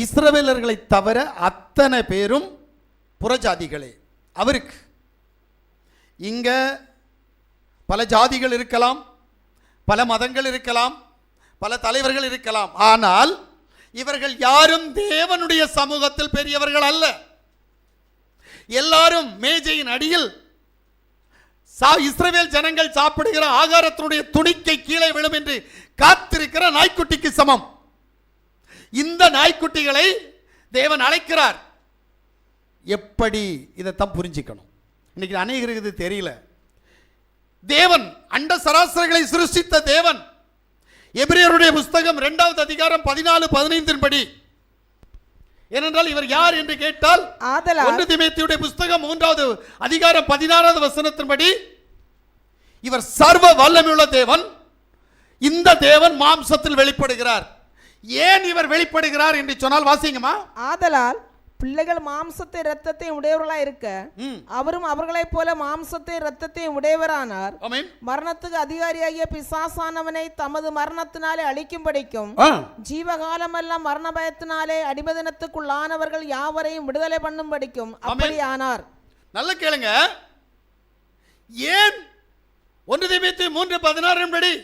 இஸ்ரவேலர்களை தவிர அத்தனை பேரும் புறஜாதிகளே. அவருக்கு இங்க பல ஜாதிகள் இருக்கலாம், பல மதங்கள் இருக்கலாம், பல தலைவர்கள் இருக்கலாம். ஆனால் இவர்கள் யாரும் தேவனுடைய சமூகத்தில் பெரியவர்கள் அல்ல. எல்லாரும் மேஜையின் அடியில் இஸ்ரவேல் ஜனங்கள் சாப்பிடுகிற ஆகாரத்தினுடைய துணிக்கை கீழே விழும் என்று காத்திருக்கிற நாய்க்குட்டிக்கு சமம். இந்த நாய்க்குட்டிகளை தேவன் அழைக்கிறார். எப்படி இதைத்தான் புரிஞ்சுக்கணும். இன்னைக்கு அநேகருக்கு இது தெரியல. தேவன் அண்ட சராசரங்களை சிருஷ்டித்த தேவன். எபிரேயருடைய புஸ்தகம் 2வது அதிகாரம் 14-15 படி, ஏனென்றால் இவர் யார் என்று கேட்டால் 1 தீமோத்தேயுடைய புஸ்தகம் 3வது அதிகாரம் 16வது வசனத்தின்படி இவர் சர்வ வல்லமையுள்ள தேவன். இந்த தேவன் மாம்சத்தில் வெளிப்படுகிறார். ஏன் இவர் வெளிப்படுகிறார் என்று சொன்னால் வாசிங்கம்மா. ஆதலால் பிள்ளைகள் மாம்சத்தை இரத்தத்தை உடையவர்களாய் இருக்க அவரும் அவர்களைப் போல மாம்சத்தை இரத்தத்தை உடையவரானார். மரணத்துக்கு அதிகாரியாகிய பிசாசானவனை தமது மரணத்தினாலே அழிக்கும்படிக்கும் ஜீவகாலமெல்லாம் மரண பயத்தினாலே அடிமதனத்துக்குள்ளானவர்கள் யாவரையும் விடுதலை பண்ணும்படிக்கும் அப்படி ஆனார். நல்ல கேளுங்க. ஏன் 1 தீமோத்தேயு 3:16 படி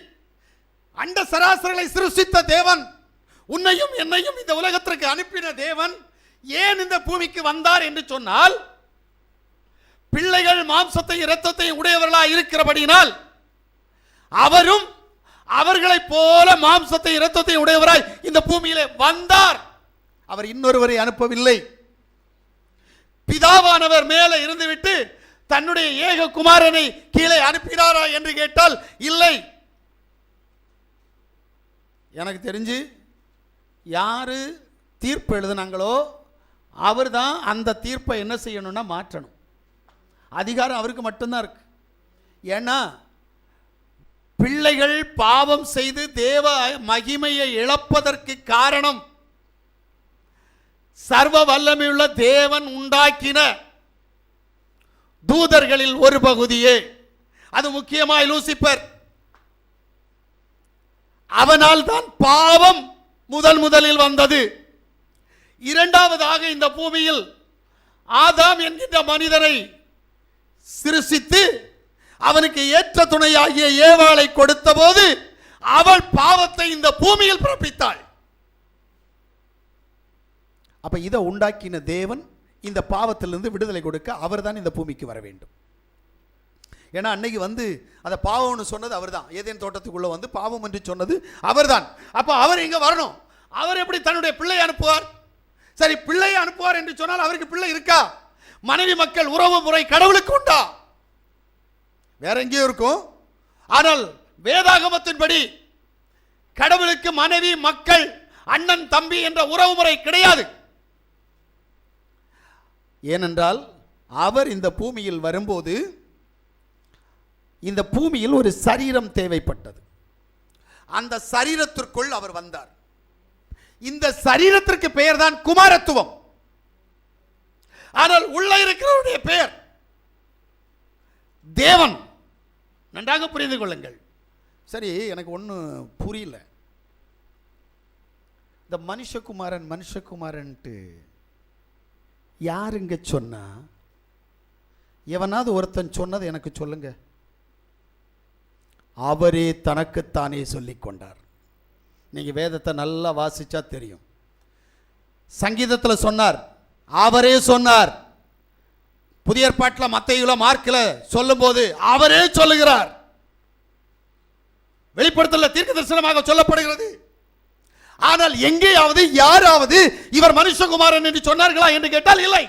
அண்ட சராசரங்களை சிருஷ்டித்த தேவன், உன்னையும் என்னையும் இந்த உலகத்திற்கு அனுப்பின தேவன் ஏன் இந்த பூமிக்கு வந்தார் என்று சொன்னால், பிள்ளைகள் மாம்சத்தை இரத்தத்தை உடையவர்களாக இருக்கிறபடியினால் அவரும் அவர்களைப் போல மாம்சத்தை இரத்தத்தை உடையவராய் இந்த பூமியிலே வந்தார். அவர் இன்னொருவரை அனுப்பவில்லை. பிதாவானவர் மேலே இருந்துவிட்டு தன்னுடைய ஏக குமாரனை கீழே அனுப்பினாரா என்று கேட்டால் இல்லை. எனக்கு தெரிஞ்சு யாரு தீர்ப்பு எழுதுனாங்களோ அவர் தான் அந்த தீர்ப்பை என்ன செய்யணும்னா மாற்றணும். அதிகாரம் அவருக்கு மட்டும்தான் இருக்கு. ஏன்னா பிள்ளைகள் பாவம் செய்து தேவ மகிமையை இழப்பதற்கு காரணம் சர்வ வல்லமையுள்ள தேவன் உண்டாக்கின தூதர்களில் ஒரு பகுதியே. அது முக்கியமாய் லூசிபர். அவனால் தான் பாவம் முதலில் வந்தது. இரண்டாவதாக இந்த பூமியில் ஆதாம் என்கின்ற மனிதனை சிருஷ்டித்து அவனுக்கு ஏற்ற துணையாகிய ஏவாளை கொடுத்த போது அவள் பாவத்தை இந்த பூமியில் பிறப்பித்தாள். அப்ப இதை உண்டாக்கின தேவன் இந்த பாவத்திலிருந்து விடுதலை கொடுக்க அவர் தான் இந்த பூமிக்கு வர வேண்டும். ஏன்னா அன்னைக்கு அந்த பாவம்னு சொன்னது அவர் தான். ஏதேன் தோட்டத்துக்குள்ள பாவம் என்று சொன்னது அவர் தான். அப்ப அவர் இங்க வரணும். அவர் எப்படி தன்னுடைய பிள்ளை அனுப்புவார்? சரி, பிள்ளையை அனுப்புவார் என்று சொன்னால் அவருக்கு பிள்ளை இருக்கா? மனைவி மக்கள் உறவு முறை கடவுளுக்கு உண்டா? வேற எங்கேயும் இருக்கும். ஆனால் வேதாகமத்தின்படி கடவுளுக்கு மனைவி மக்கள் அண்ணன் தம்பி என்ற உறவு முறை கிடையாது. ஏனென்றால் அவர் இந்த பூமியில் வரும்போது இந்த பூமியில் ஒரு சரீரம் தேவைப்பட்டது. அந்த சரீரத்திற்குள் அவர் வந்தார். இந்த சரீரத்திற்கு பெயர் தான் குமாரத்துவம். ஆனால் உள்ள இருக்கிறவருடைய பெயர் தேவன். நன்றாக புரிந்து கொள்ளுங்கள். சரி, எனக்கு ஒன்று புரியல. இந்த மனுஷகுமாரன்ட்டு யாருங்க சொன்னா? எவனாவது ஒருத்தன் சொன்னது எனக்கு சொல்லுங்க. அவரே தனக்குத்தானே சொல்லிக் கொண்டார். நீங்க வேதத்தை நல்லா வாசிச்சா தெரியும். சங்கீதத்தில் சொன்னார், அவரே சொன்னார். புதிய ஏற்பாட்டில் மத்தேயுல மார்க்ல சொல்லும்போது அவரே சொல்லுகிறார். வெளிப்படுத்தல தீர்க்க தரிசனமாக சொல்லப்படுகிறது. ஆனால் எங்கேயாவது யாராவது இவர் மனுஷகுமாரன் என்று சொன்னார்களா என்று கேட்டால் இல்லை.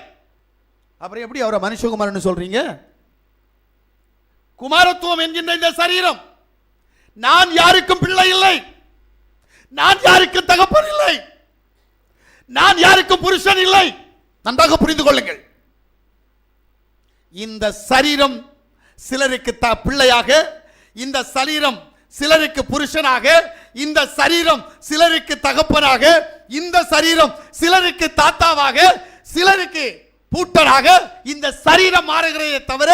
அப்புறம் எப்படி அவரை மனுஷகுமாரன் சொல்றீங்க? குமாரத்துவம் என்கின்ற இந்த சரீரம், நான் யாருக்கும் பிள்ளை இல்லை, நான் யாருக்கும் தகப்பன் இல்லை, நான் யாருக்கும் புருஷன் இல்லை. நன்றாக புரிந்து கொள்ளுங்கள். இந்த சரீரம் சிலருக்கு பிள்ளையாக, இந்த சரீரம் சிலருக்கு புருஷனாக, இந்த சரீரம் சிலருக்கு தகப்பனாக, இந்த சரீரம் சிலருக்கு தாத்தாவாக, சிலருக்கு பூட்டனாக இந்த சரீரம் மாறுகிறதே தவிர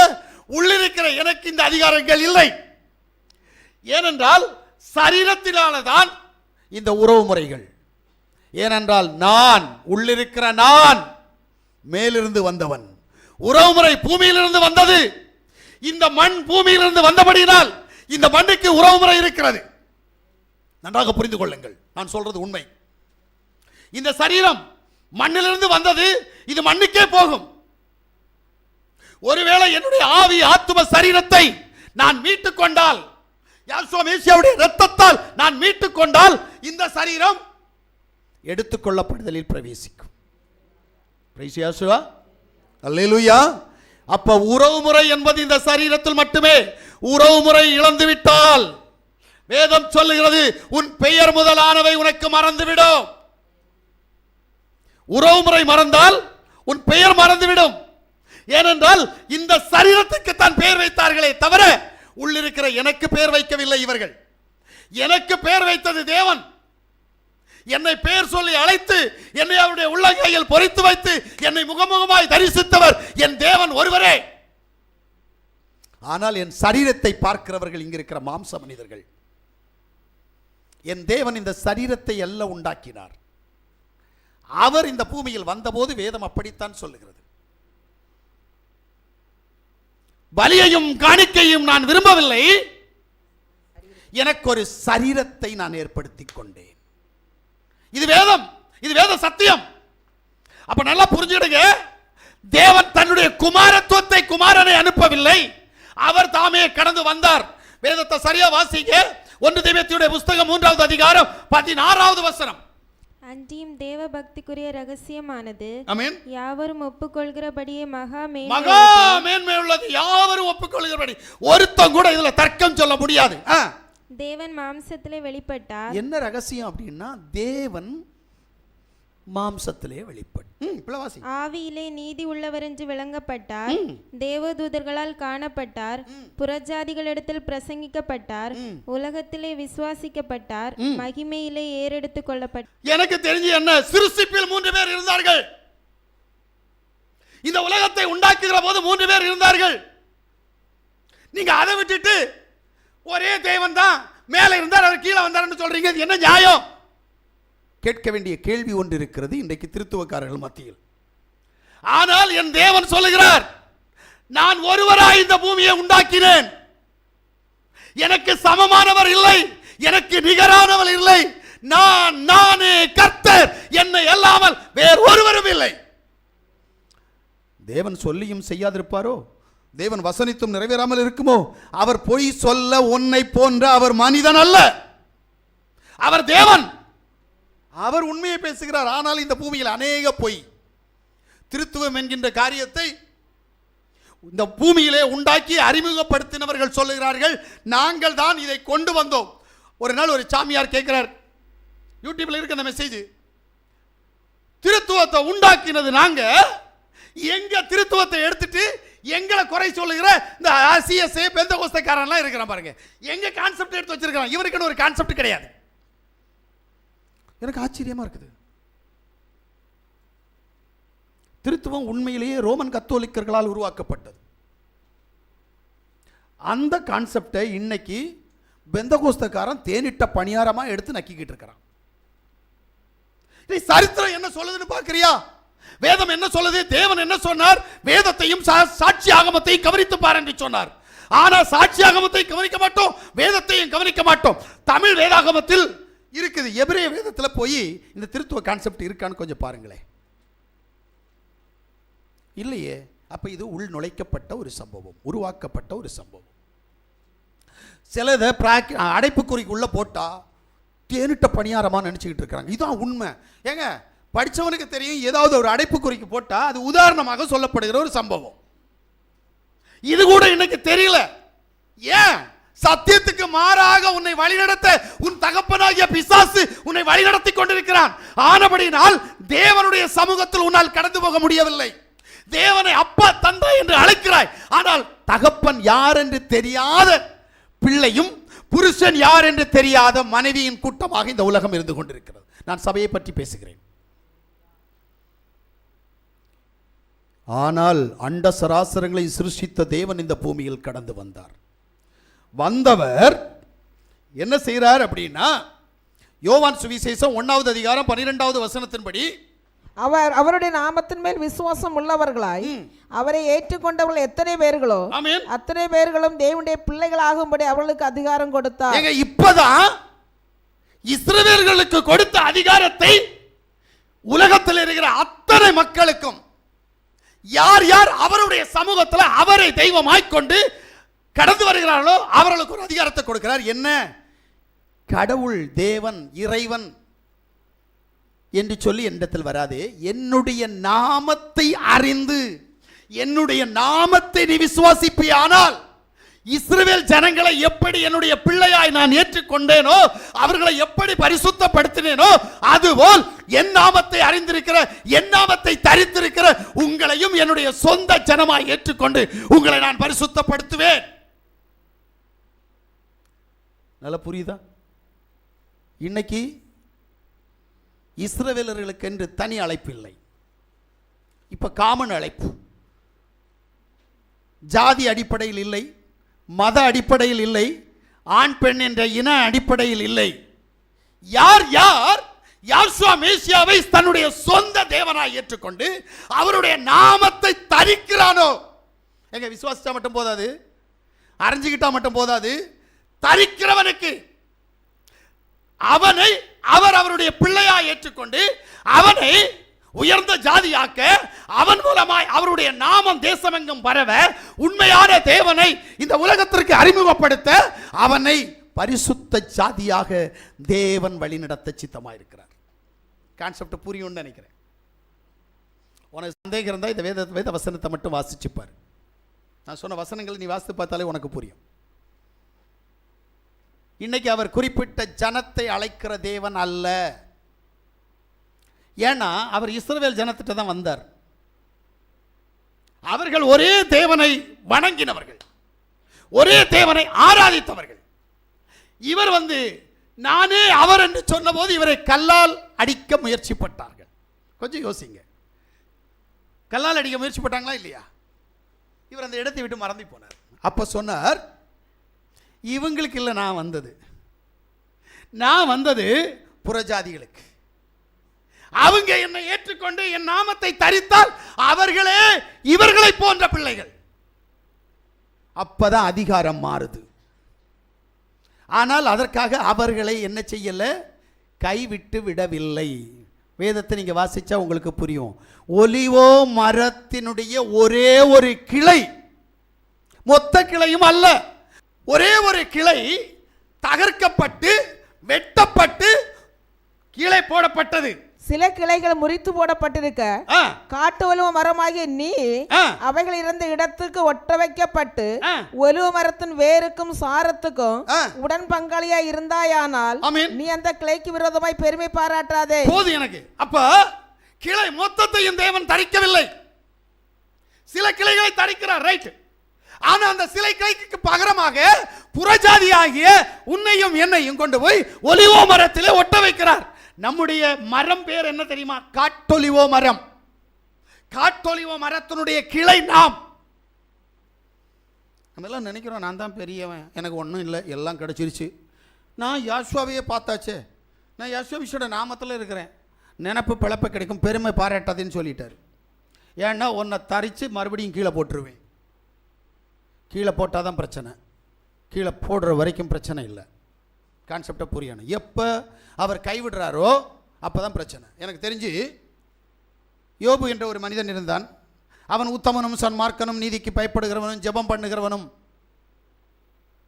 உள்ளிருக்கிற எனக்கு இந்த அதிகாரங்கள் இல்லை. ஏனென்றால் சரீரத்தினால்தான் இந்த உறவு முறைகள். ஏனென்றால் நான் உள்ளிருக்கிற நான் மேலிருந்து வந்தவன். உறவுமுறை பூமியிலிருந்து வந்தது. இந்த மண் பூமியிலிருந்து வந்தபடியினால் இந்த மண்ணுக்கு உறவுமுறை இருக்கிறது. நன்றாக புரிந்து கொள்ளுங்கள், நான் சொல்றது உண்மை. இந்த சரீரம் மண்ணிலிருந்து வந்தது, இது மண்ணுக்கே போகும். ஒருவேளை என்னுடைய ஆவி ஆத்தும சரீரத்தை நான் மீட்டுக் கொண்டால், யாசுவா மேசியாவுடைய இரத்தத்தால் நான் மீட்டுக் கொண்டால், இந்த சரீரம் எடுத்துக்கொள்ளப்படுதலில் பிரவேசிக்கும். பிரைஸ் யாசுவா, அல்லேலூயா. அப்ப உறவுமுறை என்பது இந்த சரீரத்தில் மட்டுமே. உறவுமுறை இழந்து விட்டால் வேதம் சொல்லுகிறது, உன் பெயர் முதலானவை உனக்கு மறந்துவிடும். உறவுமுறை மறந்தால் உன் பெயர் மறந்துவிடும். ஏனென்றால் இந்த சரீரத்துக்கு தான் பெயர் வைத்தார்களே தவிர உள்ளிருக்கிற எனக்கு பெயர் வைக்கவில்லை இவர்கள். எனக்கு பெயர் வைத்தது தேவன். என்னை பெயர் சொல்லி அழைத்து என்னை அவருடைய உள்ளங்கையில் பொறித்து வைத்து என்னை முகமுகமாய் தரிசித்தவர் என் தேவன் ஒருவரே. ஆனால் என் சரீரத்தை பார்க்கிறவர்கள் இங்க இருக்கிற மாம்ச மனிதர்கள். என் தேவன் இந்த சரீரத்தை எல்லாம் உண்டாக்கினார். அவர் இந்த பூமியில் வந்தபோது வேதம் அப்படித்தான் சொல்லுகிறது. பலியையும் காணிக்கையும் நான் விரும்பவில்லை, எனக்கு ஒரு சரீரத்தை நான் ஏற்படுத்திக் கொண்டேன். இது வேதம், இது வேத சத்தியம். அப்ப நல்லா புரிஞ்சிடுங்க, தேவன் தன்னுடைய குமாரத்துவத்தை குமாரனை அனுப்பவில்லை, அவர் தாமே கடந்து வந்தார். வேதத்தை சரியா வாசிங்க. 1 தீமோத்தேயுடைய புத்தகம் 3வது அதிகாரம் 16வது வசனம். அன்றியும் தேவ பக்திக்குரிய ரகசியமானது ஆமென், யாவரும் ஒப்புக்கொள்கிறபடியே மகா மேன்மை உள்ளது. யாவரும் ஒப்புக்கொள்கிறபடி. ஒருத்தன் கூட இதுல தர்க்கம் சொல்ல முடியாது. தேவன் மாம்சத்திலே வெளிப்பட்டார். என்ன ரகசியம் அப்படின்னா, தேவன் மாம்சத்திலே வெளிப்பட்டார். ஆவியிலே நீதி உள்ளவர் என்று விளங்கப்பட்டார். தேவதூதர்களால் காணப்பட்டார். புறஜாதிகளிடத்தில் பிரசங்கிக்கப்பட்டார். உலகத்திலே விசுவாசிக்கப்பட்டார். மகிமையிலே ஏறெடுத்துக் கொள்ளப்பட்டார். எனக்கு தெரிஞ்சு என்ன, சிருஷ்டிப்பில் 3 பேர் இருந்தார்கள். இந்த உலகத்தை உண்டாக்குகிற போது 3 பேர் இருந்தார்கள். நீங்க அதை விட்டுட்டு ஒரே தேவன் தான் மேலே இருந்தார், அவர் கீழே வந்தார் சொல்றீங்க. என்ன நியாயம்? கேட்க வேண்டிய கேள்வி ஒன்று இருக்கிறது இன்றைக்கு திருத்துவக்காரர்கள் மத்தியில். ஆனால் என் தேவன் சொல்லுகிறார், நான் ஒருவராய் இந்த பூமியை உண்டாக்கினேன். எனக்கு சமமானவர் இல்லை, எனக்கு நிகரானவர் இல்லை. நானே கர்த்தர், என்னை அல்லாமல் வேறு ஒருவரும் இல்லை. தேவன் சொல்லியும் செய்யாதிருப்பாரோ? தேவன் வசனித்தும் நிறைவேறாமல் இருக்குமோ? அவர் பொய் சொல்ல உன்னை போன்ற அவர் மனிதன் அல்ல, அவர் தேவன். அவர் உண்மையை பேசுகிறார். ஆனால் இந்த பூமியில் அநேக பொய். திருத்துவம் என்கின்ற காரியத்தை இந்த பூமியிலே உண்டாக்கி அறிமுகப்படுத்தினவர்கள் சொல்லுகிறார்கள், நாங்கள் தான் இதை கொண்டு வந்தோம். ஒரு நாள் ஒரு சாமியார் கேட்கிறார், யூடியூப்ல இருக்க அந்த மெசேஜ், திருத்துவத்தை உண்டாக்கினது நாங்க, எங்க திருத்துவத்தை எடுத்துட்டு எங்களை குறை சொல்லுகிற இந்த சிஎஸ்ஏ பெந்தகோஸ்தக்காரன்லாம் இருக்கிறான் பாருங்க, எங்க கான்செப்ட் எடுத்து வச்சிருக்கான். இவருக்குன்னு ஒரு கான்செப்ட் கிடையாது. எனக்கு ஆச்சரியமா இருக்குது. திருத்துவம் உண்மையிலேயே ரோமன் கத்தோலிக்கர்களால் உருவாக்கப்பட்டது. அந்த கான்செப்டை இன்னைக்கு பெந்தகோஸ்தக்காரன் தேனிட்ட பணியாரமா எடுத்து நக்கிக்கிட்டு இருக்கிறான். சரித்திரம் என்ன சொல்லுதுன்னு பார்க்கறியா? வேதம் என்ன சொல்லுது? தேவன் என்ன சொன்னார்? வேதத்தையும் சாட்சி ஆகமத்தையும் கவனித்து பார் என்று சொன்னார். ஆனா சாட்சி ஆகமத்தை கவனிக்க மாட்டோம், வேதத்தையும் கவனிக்க மாட்டோம். தமிழ் வேதாகமத்தில் இருக்குது, எபிரேய வேதத்தில் போய் இந்த திருத்துவ கான்செப்ட் இருக்கான்னு கொஞ்சம் பாருங்களேன். இல்லையே. அப்ப இது உள் நுழைக்கப்பட்ட ஒரு சம்பவம், உருவாக்கப்பட்ட ஒரு சம்பவம். சிலதை அடைப்புக்குறிக்குள்ள போட்டா தேனிட்ட பணியாரமா நினைச்சுக்கிட்டு இருக்கிறாங்க. இதுதான் உண்மை. ஏங்க, படிச்சவனுக்கு தெரியும், ஏதாவது ஒரு அடைப்புக்குறிக்கு போட்டா அது உதாரணமாக சொல்லப்படுகிற ஒரு சம்பவம். இது கூட இன்னைக்கு தெரியல. ஏன்? சத்தியத்துக்கு மாறாக உன்னை வழிநடத்த உன் தகப்பனாகிய பிசாசு உன்னை வழிநடத்தி கொண்டிருக்கிறான். ஆனபடினால் தேவனுடைய சமூகத்தில் உன்னால் கடந்து போக முடியவில்லை. தேவனை அப்பா தந்தை என்று அழைக்கிறாய், ஆனால் தகப்பன் யார் என்று தெரியாத பிள்ளையும் புருஷன் யார் என்று தெரியாத மனைவியின் கூட்டமாக இந்த உலகம் இருந்து கொண்டிருக்கிறது. நான் சபையை பற்றி பேசுகிறேன். ஆனால் அண்ட சராசரங்களை சிருஷ்டித்த தேவன் இந்த பூமியில் கடந்து வந்தார். வந்தவர் என்ன செய்கிறார் அப்படின்னா, யோவான் சுவிசேஷம் 1வது அதிகாரம் 12வது வசனத்தின்படி அவருடைய நாமத்தின் மேல் விசுவாசம் உள்ளவர்களாய் அவரை ஏற்றுக்கொண்டவர்கள் எத்தனை பேர்களோ அத்தனை பேர்களும் தேவனுடைய பிள்ளைகள் ஆகும்படி அவர்களுக்கு அதிகாரம் கொடுத்தார். இப்பதான் இஸ்ரவேலர்களுக்கு கொடுத்த அதிகாரத்தை உலகத்தில் இருக்கிற அத்தனை மக்களுக்கும் யார் யார் அவருடைய சமூகத்தில் அவரை தெய்வமாய் கொண்டு கடந்து வருகிறார்களோ அவர்களுக்கு ஒரு அதிகாரத்தை கொடுக்கிறார். என்ன? கடவுள், தேவன், இறைவன் என்று சொல்லி என்னிடத்தில் வராது, என்னுடைய நாமத்தை அறிந்து என்னுடைய நாமத்தை நீ விசுவாசிப்பியானால் இஸ்ரவேல் ஜனங்களை எப்படி என்னுடைய பிள்ளையாய் நான் ஏற்றுக்கொண்டேனோ, அவர்களை எப்படி பரிசுத்தப்படுத்தினேனோ, அதுபோல் என் நாமத்தை அறிந்திருக்கிற, என் நாமத்தை தரித்திருக்கிற உங்களையும் என்னுடைய சொந்த ஜனமாய் ஏற்றுக்கொண்டு உங்களை நான் பரிசுத்தப்படுத்துவேன். நல்லா புரியுதா? இன்னைக்கு இஸ்ரவேலர்களுக்கு என்று தனி அழைப்பு இல்லை, இப்ப காமன் அழைப்பு. ஜாதி அடிப்படையில் இல்லை, மத அடிப்படையில் இல்லை, ஆண் பெண் என்ற இன அடிப்படையில் இல்லை. யார் யார் யெகோவா மேசியாவை தன்னுடைய சொந்த தேவனாய் ஏற்றுக்கொண்டு அவருடைய நாமத்தை தரிக்கிறானோ, எங்க விசுவாசிச்சா மட்டும் போதாது, அறிஞ்சுக்கிட்டா மட்டும் போதாது, தரிக்கிறவனுக்கு அவனை அவருடைய பிள்ளையாய் ஏற்றுக்கொண்டு அவனை உயர்ந்த ஜாதியாக்க, அவன் மூலமாய் அவருடைய நாமம் தேசமெங்கும் பரவ, உண்மையான தேவனை இந்த உலகத்திற்கு அறிமுகப்படுத்த அவனை பரிசுத்த ஜாதியாக தேவன் வழிநடத்த சித்தமாயிருக்கிறார். கான்செப்ட் புரியும்னு நினைக்கிறேன். உனக்கு சந்தேகம் இருந்தால் இந்த வேத வசனத்தை மட்டும் வாசிச்சுப்பார். நான் சொன்ன வசனங்களை நீ வாசித்து பார்த்தாலே உனக்கு புரியும். இன்னைக்கு அவர் குறிப்பிட்ட ஜனத்தை அழைக்கிற தேவன் அல்ல. ஏன்னா அவர் இஸ்ரவேல் ஜனத்திட்ட தான் வந்தார். அவர்கள் ஒரே தேவனை வணங்கினவர்கள், ஒரே தேவனை ஆராதித்தவர்கள். இவர் நானே அவர் என்று சொன்னபோது இவரை கல்லால் அடிக்க முயற்சிப்பட்டார்கள். கொஞ்சம் யோசிங்க, கல்லால் அடிக்க முயற்சிப்பட்டாங்களா இல்லையா? இவர் அந்த இடத்தை விட்டு மறந்து போனார். அப்ப சொன்னார், இவங்களுக்கு இல்லை, நான் வந்தது புறஜாதிகளுக்கு. அவங்க என்னை ஏற்றுக்கொண்டு என் நாமத்தை தரித்தால் அவர்களே இவர்களை போன்ற பிள்ளைகள். அப்பதான் அதிகாரம் மாறுது. ஆனால் அதற்காக அவர்களை என்ன செய்யல, கைவிட்டு விடவில்லை. வேதத்தை நீங்க வாசிச்சா உங்களுக்கு புரியும். ஒலிவோ மரத்தினுடைய ஒரே ஒரு கிளை, மொத்த கிளையும் அல்ல, ஒரே ஒரு கிளை தகர்க்கப்பட்டு வெட்டப்பட்டு கீழே போடப்பட்டது. சில கிளைகள் முறித்து போடப்பட்டிருக்க, காட்டு ஒலிவ மரமாகிய நீ அவைகள் இருந்த இடத்துக்கு ஒட்ட வைக்கப்பட்டு ஒலிவ மரத்தின் வேருக்கும் சாரத்துக்கும் உடன் பங்காளியா இருந்தாயானால் நீ அந்த கிளைக்கு விரோதமாய் பெருமை பாராட்டாதே. போது எனக்கு. அப்ப கிளை மொத்தத்தையும் தேவன் தரிக்கவில்லை, சில கிளைகளை தரிக்கிறார், ரைட். ஆனா அந்த சிலை கிளைக்கு பகரமாக புறஜாதியாகிய உன்னையும் என்னையும் கொண்டு போய் ஒலிவோ மரத்திலே ஒட்ட வைக்கிறார். நம்முடைய மரம் பேர் என்ன தெரியுமா? காட்டொலிவோ மரம். காட்டொலிவோ மரத்தினுடைய கிளை நாம். நம்ம எல்லாம் நினைக்கிறோம், நான் தான் பெரியவன், எனக்கு ஒன்றும் இல்லை, எல்லாம் கிடைச்சிருச்சு, நான் யோசுவாவையே பார்த்தாச்சே, நான் யோசுவாவிஷோட நாமத்தில் இருக்கிறேன், நினப்பு பிழப்ப கிடைக்கும், பெருமை பாராட்டாதுன்னு சொல்லிட்டார். ஏன்னா உன்னை தரித்து மறுபடியும் கீழே போட்டுருவேன். கீழே போட்டால் தான் பிரச்சனை, கீழே போடுற வரைக்கும் பிரச்சனை இல்லை. கான்செப்டை புரியணும். எப்போ அவர் கைவிடுறாரோ அப்போ தான் பிரச்சனை. எனக்கு தெரிஞ்சு யோபு என்ற ஒரு மனிதன் இருந்தான். அவன் உத்தமனும் சன்மார்க்கனும் நீதிக்கு பயப்படுகிறவனும் ஜெபம் பண்ணுகிறவனும்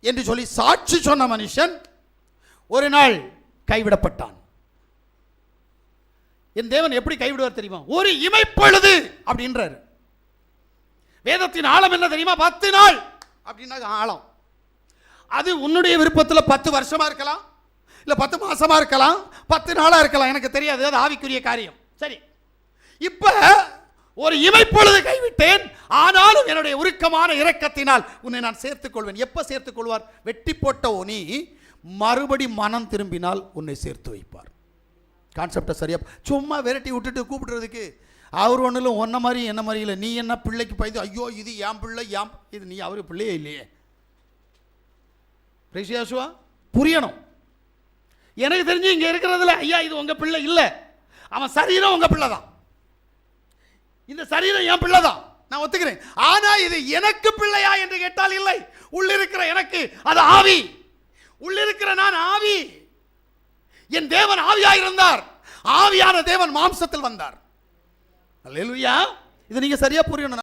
என்று சொல்லி சாட்சி சொன்ன மனுஷன் ஒரு நாள் கைவிடப்பட்டான். என் தேவன் எப்படி கைவிடுவார் தெரியுமா? ஒரு இமைப்பொழுது அப்படின்றார். வேதத்தின் ஆழம் என்ன தெரியுமா? 10 நாள் அப்படின்னா ஆழம். அது உன்னுடைய விருப்பத்தில் 10 வருஷமா இருக்கலாம், இல்லை 10 மாசமா இருக்கலாம், 10 நாளா இருக்கலாம், எனக்கு தெரியாது, அது ஆவிக்குரிய காரியம். சரி, இப்ப ஒரு இமைப்பொழுது கைவிட்டேன், ஆனாலும் என்னுடைய உருக்கமான இரக்கத்தினால் உன்னை நான் சேர்த்துக் கொள்வேன். எப்ப சேர்த்துக் கொள்வார்? வெட்டி போட்ட நீ மறுபடி மனம் திரும்பினால் உன்னை சேர்த்து வைப்பார். கான்செப்டை சரியா சும்மா விரட்டி விட்டுட்டு கூப்பிடுறதுக்கு அவர் ஒன்றும் ஒன்ன மாதிரி என்ன மாதிரி இல்லை. நீ என்ன பிள்ளைக்கு பயந்து ஐயோ இது என் பிள்ளை இது நீ அவரு பிள்ளையே இல்லையே. புரியணும். எனக்கு தெரிஞ்சு இங்க இருக்கிறதுல ஐயா இது உங்க பிள்ளை இல்லை, அவன் சரீரம் உங்க பிள்ளை தான், இந்த சரீரம் என் பிள்ளை தான், நான் ஒத்துக்கிறேன். ஆனா இது எனக்கு பிள்ளையா என்று கேட்டால் இல்லை. உள்ளிருக்கிற எனக்கு அது ஆவி, உள்ளிருக்கிற நான் ஆவி. என் தேவன் ஆவியாய் இருந்தார், ஆவியான தேவன் மாம்சத்தில் வந்தார். அல்லேலூயா. இது நீங்க சரியா புரியணும்.